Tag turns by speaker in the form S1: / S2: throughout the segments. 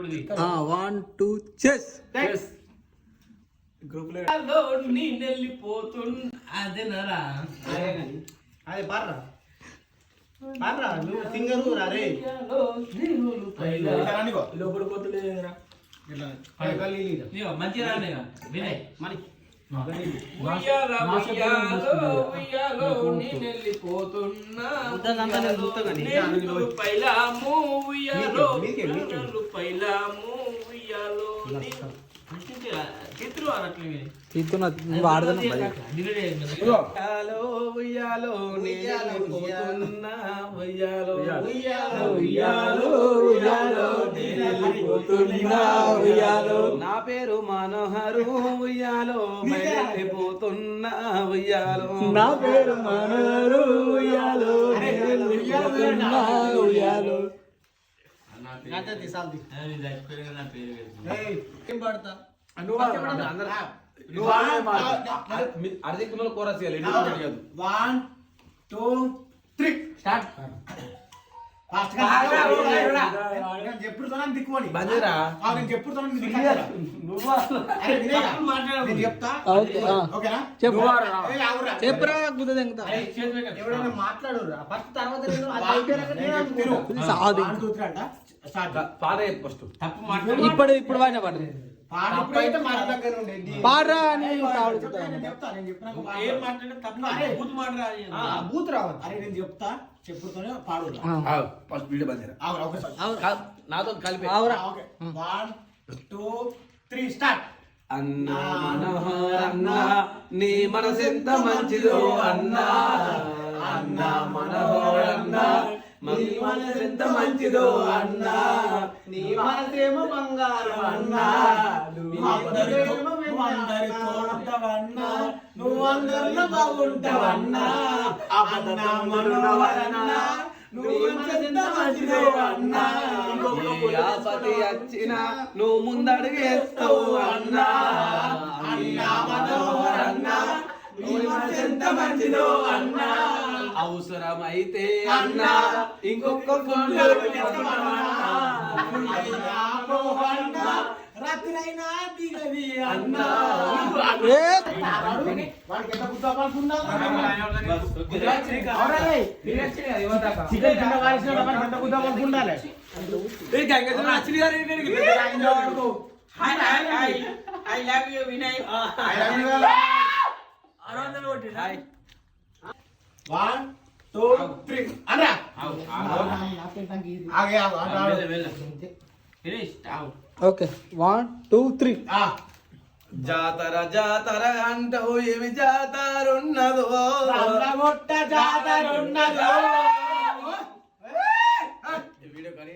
S1: 1 2 chess
S2: group లో
S3: అదేనరా
S2: అదే పాడరా పాడరా నువ్వు సింగరు రే లోపల పోతలేదురా
S3: మంచిగా వినయ్
S2: మరి
S3: ఉయ్యాలో నేనెళ్ళిపోతున్నా పైలాము ఉయ్యాలో చిత్రు అనట్లే
S1: తీస్తున్నా వాడదాను
S3: ఉయ్యాలో ఉయ్యాలో నేనెళ్ళిపోతున్నా ఉయ్యాలో ఉయ్యాలో ఉయ్యాలో ఉయ్యాలో నేనెళ్ళిపోతున్నా ఉయ్యాలో నా పేరు మనోహరు ఉయ్యాలో వెళ్ళిపోతున్నా ఉయ్యాలో
S1: నా పేరు మనోహరు ఉయ్యాలో నేనెళ్ళిపోతున్నా ఉయ్యాలో
S2: ఏం పాడతా
S4: అర్ధ కోరస్ 1 2 3
S3: స్టార్ట్
S2: చెప్పుడు దిక్కుమని
S4: బంజరా
S2: నేను చెప్పుడు చెప్తా ఓకేనా
S1: చెప్పురా గుద్ద తెంగుతా
S2: ఎవరైనా మాట్లాడు ఫస్ట్ తర్వాత
S4: పాడే ఫస్ట్
S3: తప్పు మాట్లాడు
S1: ఇప్పుడు వాడిన పాడు పాడరా అని
S3: ఏం మాట్లాడే తప్పు బూత్ మాట్లాడాలి
S2: బూత్ రావాలి అరే నేను చెప్తా చెప్పుతోనే పాడు
S4: ఫస్ట్ వీడియో బంజరా నాతో కలిపి
S2: 1 2 3 స్టార్ట్
S4: అన్నా మనోహర్ అన్నా నీ మనసెంత మంచిదో అన్నా అన్నా మనోహర్ అన్నా నీ మనసెంత మంచిదో అన్నా
S2: నీ మనసేమో బంగారం అన్నా తోడవన్నా నువ్వు అందరిలో బాగుంటావన్నా అన్నా మనోహరన్నా నువ్వు ఎంత మంచిదో అన్నా
S4: ఆపతి వచ్చినా నువ్వు ముందడుగేస్తావు అన్నా
S2: అన్నా మనోహరన్నా
S4: ఎంత మంచిదో అన్నా అవసరమైతే అన్నా ఇంకొక
S2: రాత్రైనా దిగది అన్నా
S3: ఐ లవ్ యూ వినయ్
S2: 1 2 3 అన్నా ఆగే
S3: ఫినిష్ అవుట్
S1: ఓకే 1 2 3
S4: జాతర జాతర అంటావు ఏమి జాతరున్నదో
S2: మొట్ట జాతరున్నదో
S4: వీడియో కానీ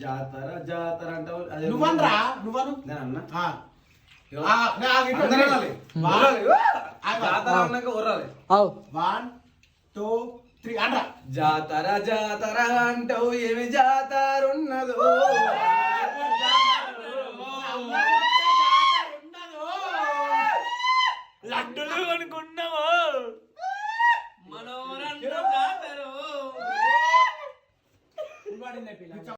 S4: జాతర జాతర అంటావు
S2: నువ్వనరా నువ్వను
S4: నేను అన్నా జాతర అన్నాక ఉర్రాలి
S2: 1 2 3 అన్నా
S4: జాతర జాతర అంటావు ఏమి జాతరున్నదో
S3: లడ్డులు అనుకున్నావు మనోరంలో జాతరు